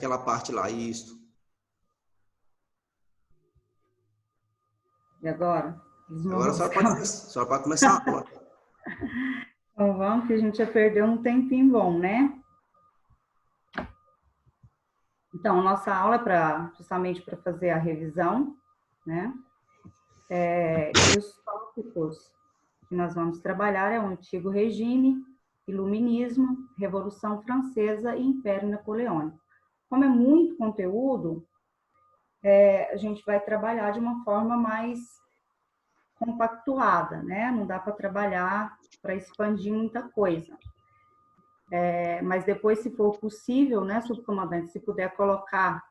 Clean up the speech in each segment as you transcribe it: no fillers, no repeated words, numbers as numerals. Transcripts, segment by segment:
aquela parte lá, isso. E agora? Agora a senhora pode começar a aula. Então vamos, que a gente já perdeu um tempinho bom, né? Então, nossa aula é justamente para fazer a revisão, né? E os tópicos que nós vamos trabalhar é o Antigo Regime, Iluminismo, Revolução Francesa e Império Napoleônico. Como é muito conteúdo, a gente vai trabalhar de uma forma mais compactuada, né? Não dá para trabalhar para expandir muita coisa. Mas depois, se for possível, né, subcomandante, se puder colocar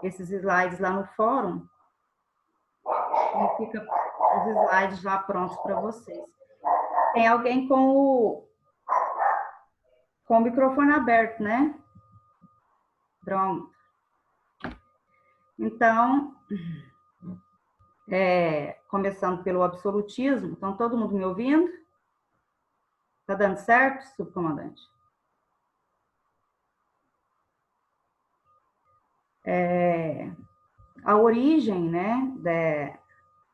esses slides lá no fórum, e fica os slides já prontos para vocês. Tem alguém com o microfone aberto, né? Pronto. Então, começando pelo absolutismo, então todo mundo me ouvindo? Tá dando certo, subcomandante? A origem, né,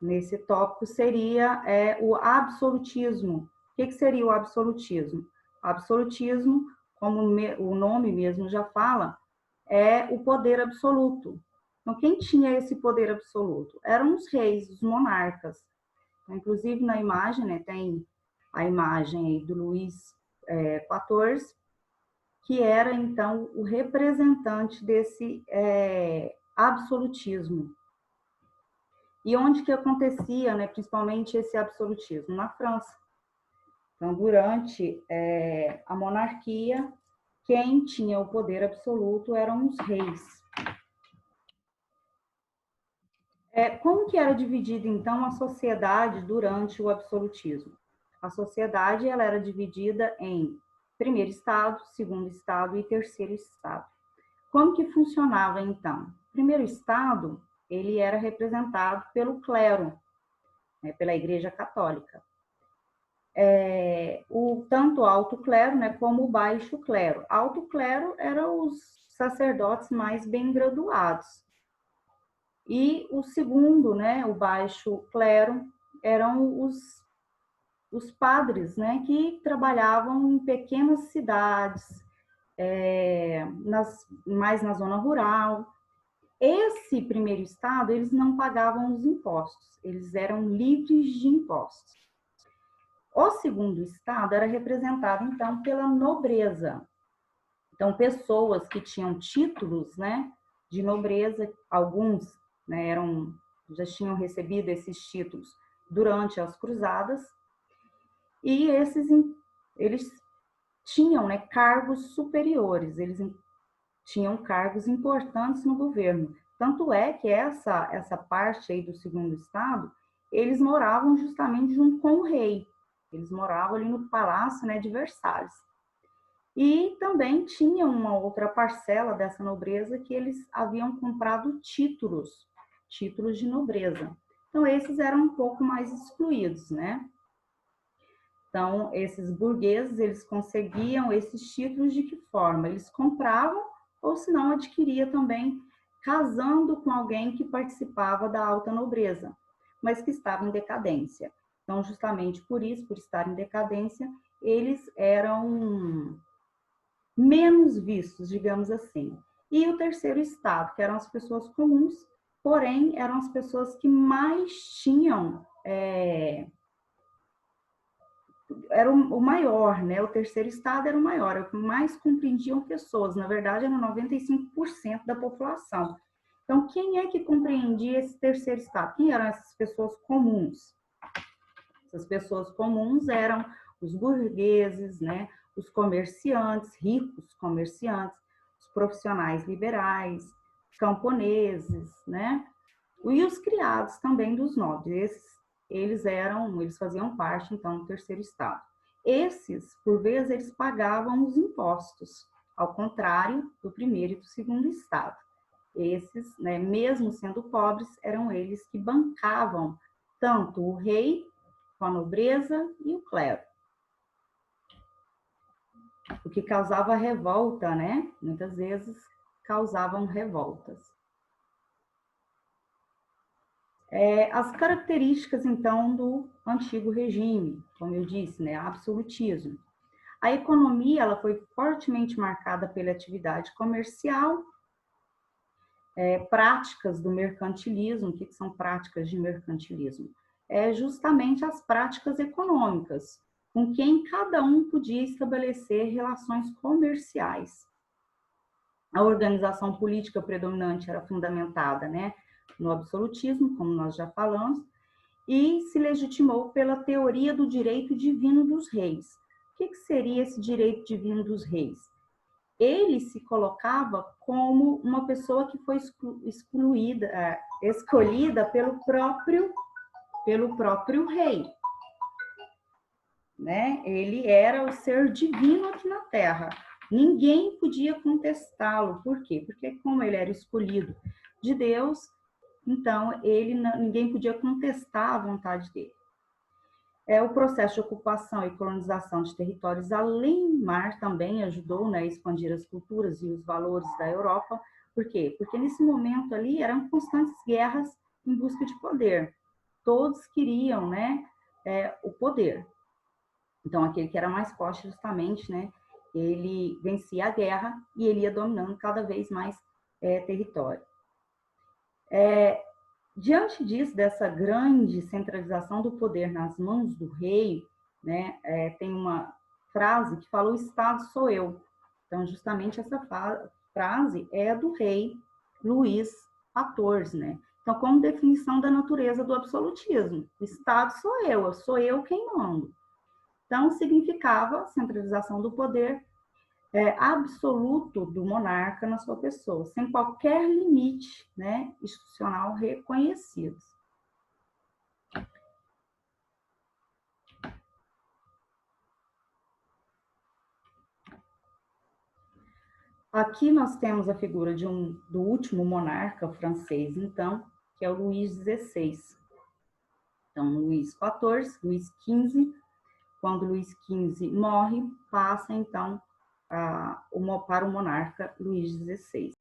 nesse tópico seria o absolutismo. O que seria o absolutismo? Absolutismo, como o nome mesmo já fala, é o poder absoluto. Então, quem tinha esse poder absoluto? Eram os reis, os monarcas. Inclusive, na imagem, né, tem a imagem aí do Luís XIV, que era, então, o representante desse absolutismo. E onde que acontecia, né, principalmente esse absolutismo? Na França. Então, durante a monarquia, quem tinha o poder absoluto eram os reis. Como que era dividida, então, a sociedade durante o absolutismo? A sociedade ela era dividida em primeiro estado, segundo estado e terceiro estado. Como que funcionava, então? O primeiro estado, ele era representado pelo clero, né, pela Igreja Católica. Tanto o alto clero, né, como o baixo clero. Alto clero eram os sacerdotes mais bem graduados. E o segundo, né, o baixo clero, eram os padres, né, que trabalhavam em pequenas cidades, mais na zona rural. Esse primeiro estado, eles não pagavam os impostos, eles eram livres de impostos. O segundo estado era representado, então, pela nobreza. Então, pessoas que tinham títulos, né, de nobreza, alguns, né, já tinham recebido esses títulos durante as cruzadas, e eles tinham, né, cargos superiores, eles tinham cargos importantes no governo. Tanto é que essa parte aí do segundo estado, eles moravam justamente junto com o rei. Eles moravam ali no palácio, né, de Versalhes. E também tinha uma outra parcela dessa nobreza que eles haviam comprado títulos de nobreza. Então, esses eram um pouco mais excluídos, né? Então, esses burgueses, eles conseguiam esses títulos de que forma? Eles compravam ou, se não, adquiria também casando com alguém que participava da alta nobreza, mas que estava em decadência. Então, justamente por isso, por estar em decadência, eles eram menos vistos, digamos assim. E o terceiro estado, que eram as pessoas comuns, porém, eram as pessoas que mais tinham... era o maior, né? O terceiro estado era o maior, era o que mais compreendiam pessoas. Na verdade, eram 95% da população. Então, quem é que compreendia esse terceiro estado? Quem eram essas pessoas comuns? Essas pessoas comuns eram os burgueses, né? Os comerciantes, ricos comerciantes, os profissionais liberais, camponeses, né? E os criados também dos nobres. Eles faziam parte, então, do terceiro estado. Esses, por vezes, eles pagavam os impostos, ao contrário do primeiro e do segundo estado. Esses, né, mesmo sendo pobres, eram eles que bancavam tanto o rei, com a nobreza e o clero. O que causava revolta, né? Muitas vezes causavam revoltas. As características, então, do antigo regime, como eu disse, né, absolutismo. A economia ela foi fortemente marcada pela atividade comercial, práticas do mercantilismo. O que são práticas de mercantilismo? Justamente as práticas econômicas, com quem cada um podia estabelecer relações comerciais. A organização política predominante era fundamentada, né, no absolutismo, como nós já falamos, e se legitimou pela teoria do direito divino dos reis. O que seria esse direito divino dos reis? Ele se colocava como uma pessoa que foi escolhida pelo próprio rei. Né? Ele era o ser divino aqui na Terra. Ninguém podia contestá-lo. Por quê? Porque como ele era escolhido de Deus, então ninguém podia contestar a vontade dele. O processo de ocupação e colonização de territórios além mar também ajudou, né, a expandir as culturas e os valores da Europa. Por quê? Porque nesse momento ali eram constantes guerras em busca de poder. Todos queriam, né, o poder. Então, aquele que era mais forte, justamente, né, ele vencia a guerra e ele ia dominando cada vez mais território. Diante disso, dessa grande centralização do poder nas mãos do rei, né, tem uma frase que fala: o Estado sou eu. Então, justamente essa frase é do rei Luís XIV, né? Então, como definição da natureza do absolutismo, o Estado sou eu quem mando. Então, significava centralização do poder absoluto do monarca na sua pessoa, sem qualquer limite, né, institucional reconhecido. Aqui nós temos a figura do último monarca francês, então, que é o Luís XVI. Então, Luís XIV, Luís XV, quando Luís XV morre, passa, então, para o monarca Luís XVI.